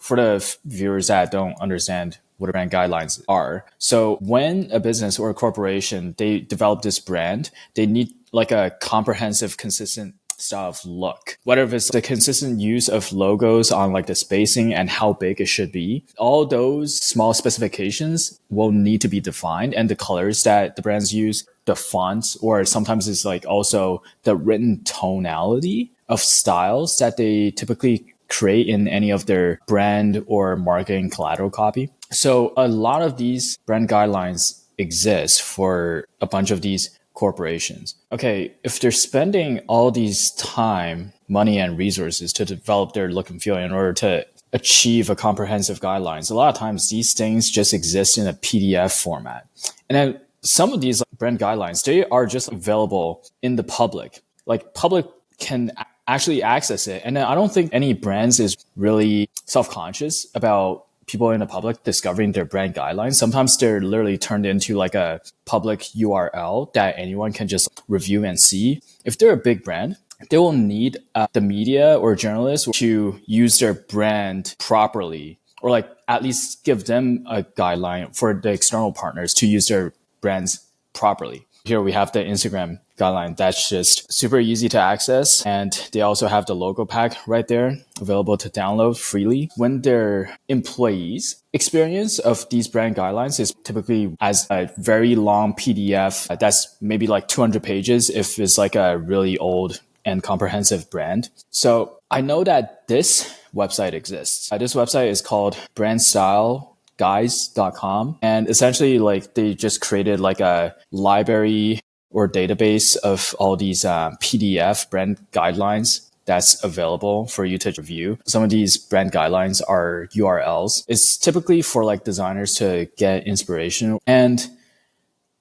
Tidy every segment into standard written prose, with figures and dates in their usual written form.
for the viewers that don't understand what brand guidelines are. So when a business or a corporation, they develop this brand, they need like a comprehensive, consistent style of look, whether it's the consistent use of logos on like the spacing and how big it should be. All those small specifications will need to be defined, and the colors that the brands use, the fonts, or sometimes it's like also the written tonality of styles that they typically create in any of their brand or marketing collateral copy. So a lot of these brand guidelines exist for a bunch of these corporations. Okay, if they're spending all these time, money, and resources to develop their look and feel in order to achieve a comprehensive guidelines, a lot of times these things just exist in a PDF format. And then some of these brand guidelines, they are just available in the public. Like public can actually access it. And I don't think any brands is really self-conscious about people in the public discovering their brand guidelines. Sometimes they're literally turned into like a public URL that anyone can just review and see. If they're a big brand, they will need the media or journalists to use their brand properly, or like at least give them a guideline for the external partners to use their brands properly. Here we have the Instagram guideline that's just super easy to access. And they also have the logo pack right there available to download freely. When their employees' experience of these brand guidelines is typically as a very long PDF that's maybe like 200 pages if it's like a really old and comprehensive brand. So I know that this website exists. This website is called brandstyleguides.com. And essentially like they just created like a library or database of all these PDF brand guidelines that's available for you to review. Some of these brand guidelines are URLs. It's typically for like designers to get inspiration. And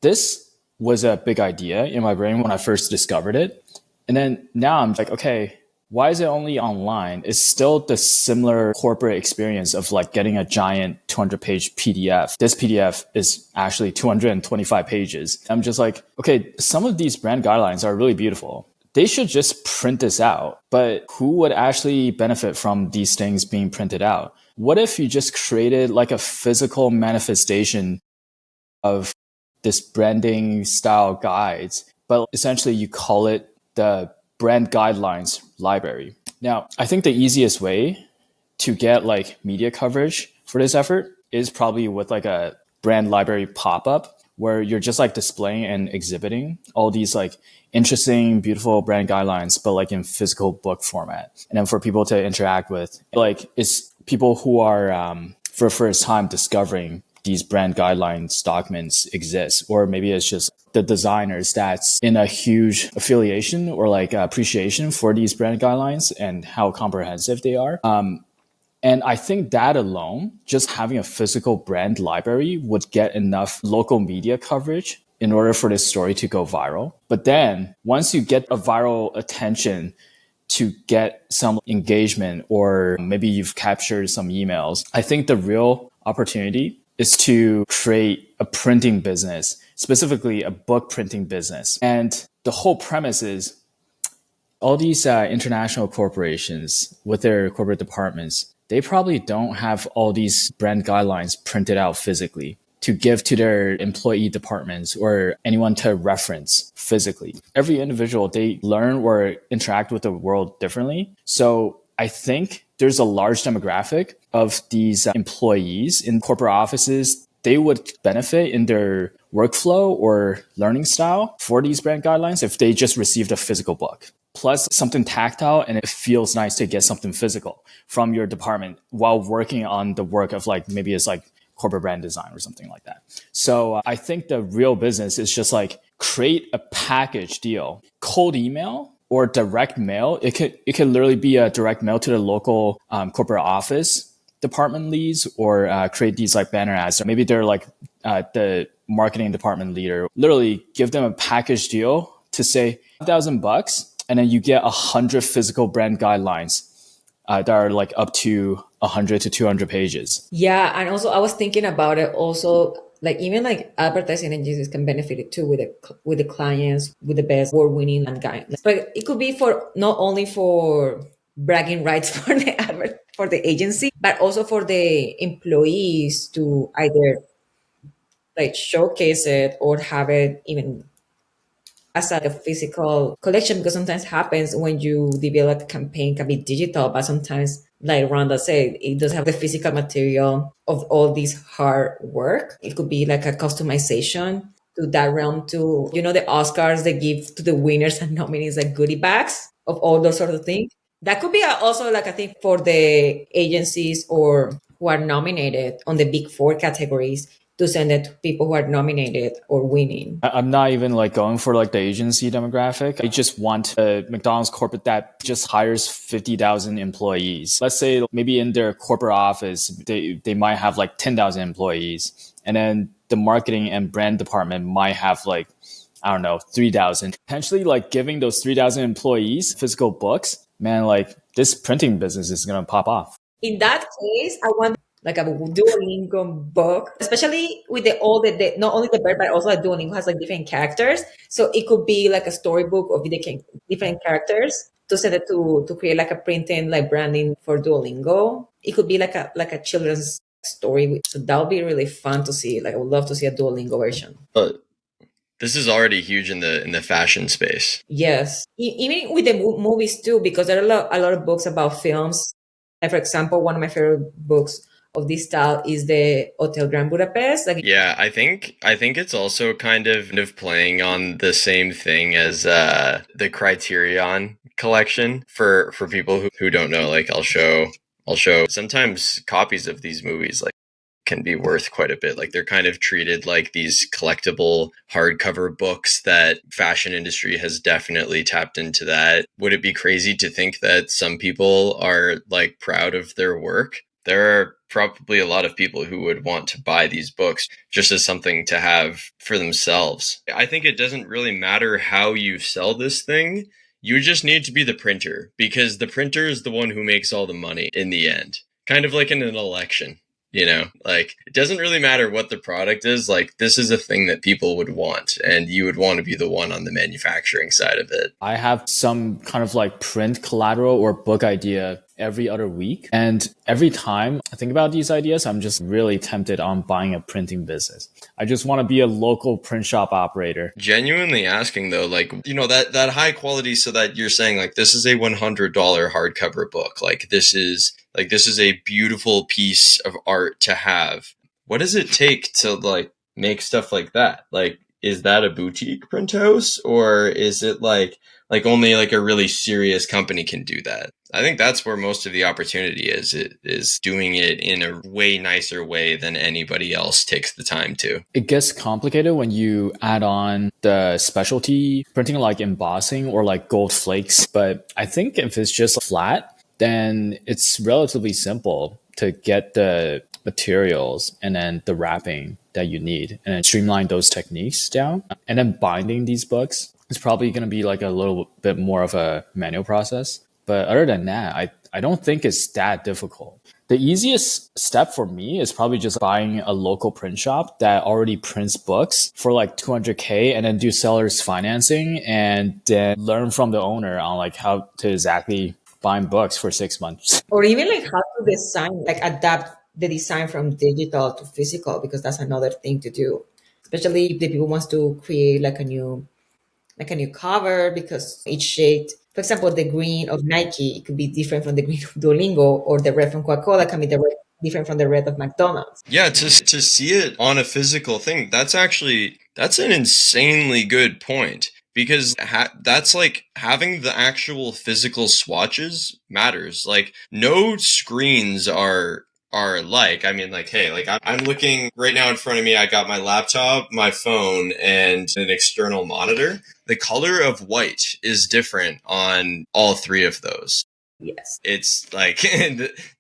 this was a big idea in my brain when I first discovered it. And then now I'm like, okay, why is it only online? It's still the similar corporate experience of like getting a giant 200-page PDF. This PDF is actually 225 pages. I'm just like, okay, some of these brand guidelines are really beautiful. They should just print this out. But who would actually benefit from these things being printed out? What if you just created like a physical manifestation of this branding style guides, but essentially you call it the brand guidelines library. Now, I think the easiest way to get like media coverage for this effort is probably with like a brand library pop-up where you're just like displaying and exhibiting all these like interesting, beautiful brand guidelines, but like in physical book format. And then for people to interact with, like it's people who are for the first time discovering these brand guidelines documents exist, or maybe it's just the designers that's in a huge affiliation or like appreciation for these brand guidelines and how comprehensive they are. And I think that alone, just having a physical brand library would get enough local media coverage in order for this story to go viral. But then once you get a viral attention to get some engagement, or maybe you've captured some emails, I think the real opportunity is to create a printing business, specifically a book printing business. And the whole premise is all these international corporations with their corporate departments, they probably don't have all these brand guidelines printed out physically to give to their employee departments or anyone to reference physically. Every individual, they learn or interact with the world differently. So I think there's a large demographic of these employees in corporate offices. They would benefit in their workflow or learning style for these brand guidelines if they just received a physical book. Plus something tactile, and it feels nice to get something physical from your department while working on the work of like, maybe it's like corporate brand design or something like that. So I think the real business is just like create a package deal, cold email or direct mail. It could literally be a direct mail to the local corporate office department leads, or create these like banner ads. Or maybe they're like the marketing department leader. Literally give them a package deal to say $1,000, and then you get 100 physical brand guidelines that are like up to 100 to 200 pages. Yeah, and also I was thinking about it also, like even like advertising agencies can benefit it too with the clients with the best award-winning and guidelines. But it could be for not only for bragging rights for for the agency, but also for the employees to either like showcase it or have it even as a physical collection, because sometimes happens when you develop a campaign can be digital, but sometimes like Rhonda said, it does have the physical material of all this hard work. It could be like a customization to that realm to, the Oscars they give to the winners and nominees like goodie bags of all those sort of things. That could be also like a thing for the agencies or who are nominated on the big four categories to send it to people who are nominated or winning. I'm not even like going for like the agency demographic. I just want a McDonald's corporate that just hires 50,000 employees. Let's say maybe in their corporate office, they might have like 10,000 employees. And then the marketing and brand department might have like, I don't know, 3,000. Potentially like giving those 3,000 employees physical books, man, like this printing business is going to pop off. In that case, I want like a Duolingo book, especially with the not only the bird, but also like Duolingo has like different characters. So it could be like a storybook of the different characters to send it to create like a printing like branding for Duolingo. It could be like a children's story. So that would be really fun to see. Like I would love to see a Duolingo version. But this is already huge in the fashion space. Yes, even with the movies too, because there are a lot of books about films. Like for example, one of my favorite books of this style is the Hotel Grand Budapest. Like, Yeah, I think it's also kind of playing on the same thing as the Criterion collection for people who don't know. Like I'll show sometimes copies of these movies like can be worth quite a bit. Like they're kind of treated like these collectible hardcover books that fashion industry has definitely tapped into that. Would it be crazy to think that some people are like proud of their work? There are probably a lot of people who would want to buy these books just as something to have for themselves. I think it doesn't really matter how you sell this thing. You just need to be the printer because the printer is the one who makes all the money in the end. Kind of like in an election. Like it doesn't really matter what the product is. Like this is a thing that people would want, and you would want to be the one on the manufacturing side of it. I have some kind of like print collateral or book idea every other week. And every time I think about these ideas, I'm just really tempted on buying a printing business. I just want to be a local print shop operator. Genuinely asking though, like, that high quality, so that you're saying like, this is a $100 hardcover book. Like this is a beautiful piece of art to have. What does it take to like make stuff like that? Like, is that a boutique print house, or is it like only like a really serious company can do that? I think that's where most of the opportunity is. It is doing it in a way nicer way than anybody else takes the time to. It gets complicated when you add on the specialty printing like embossing or like gold flakes. But I think if it's just flat, then it's relatively simple to get the materials and then the wrapping that you need and then streamline those techniques down. And then binding these books is probably going to be like a little bit more of a manual process. But other than that, I don't think it's that difficult. The easiest step for me is probably just buying a local print shop that already prints books for like 200K and then do seller's financing and then learn from the owner on like how to exactly bind books for 6 months. or even like how to design, like adapt the design from digital to physical, because that's another thing to do. Especially if the people wants to create like a new cover, because each shade, for example, the green of Nike, it could be different from the green of Duolingo, or the red from Coca-Cola can be different from the red of McDonald's. Yeah, to see it on a physical thing, that's an insanely good point, because that's like having the actual physical swatches matters. Like no screens are like, I mean, like, hey, like I'm looking right now in front of me. I got my laptop, my phone, and an external monitor. The color of white is different on all three of those. Yes. It's like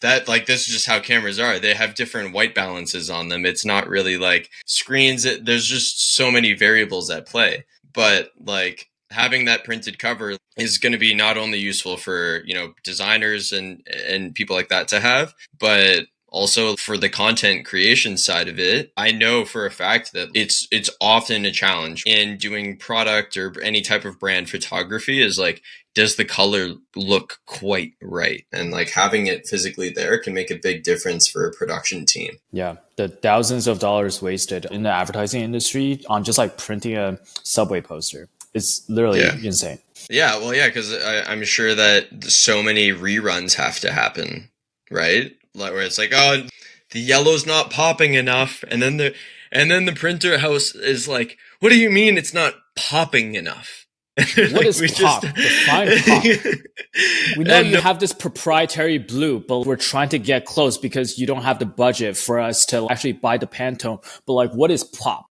that, like, this is just how cameras are. They have different white balances on them. It's not really like screens. There's just so many variables at play. But like having that printed cover is going to be not only useful for, designers and people like that to have, but Also, for the content creation side of it, I know for a fact that it's often a challenge in doing product or any type of brand photography is like, does the color look quite right? And like having it physically there can make a big difference for a production team. Yeah, the thousands of dollars wasted in the advertising industry on just like printing a subway poster. It's literally insane. Yeah, well, yeah, because I'm sure that so many reruns have to happen, right? Like where it's like, oh, the yellow's not popping enough, and then the printer house is like, what do you mean it's not popping enough? What like, is pop? Define pop. We know you have this proprietary blue, but we're trying to get close because you don't have the budget for us to actually buy the Pantone. But like, what is pop?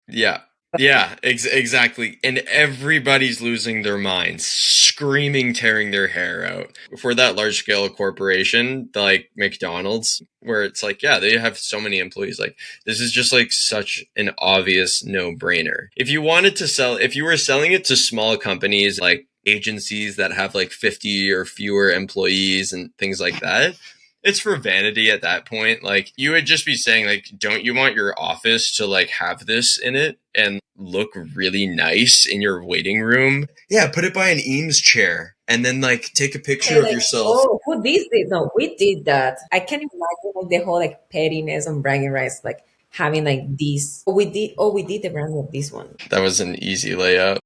Yeah. Yeah, exactly. And everybody's losing their minds, screaming, tearing their hair out. For that large scale corporation, like McDonald's, where it's like, yeah, they have so many employees. Like, this is just like such an obvious no brainer. If you were selling it to small companies like agencies that have like 50 or fewer employees and things like that, it's for vanity at that point. Like, you would just be saying, like, don't you want your office to like have this in it and look really nice in your waiting room? Yeah, put it by an Eames chair and then like take a picture of yourself. Oh, who did this? No, we did that. I can't imagine like the whole like pettiness and bragging rights, like having like this. We did the brand of this one. That was an easy layup.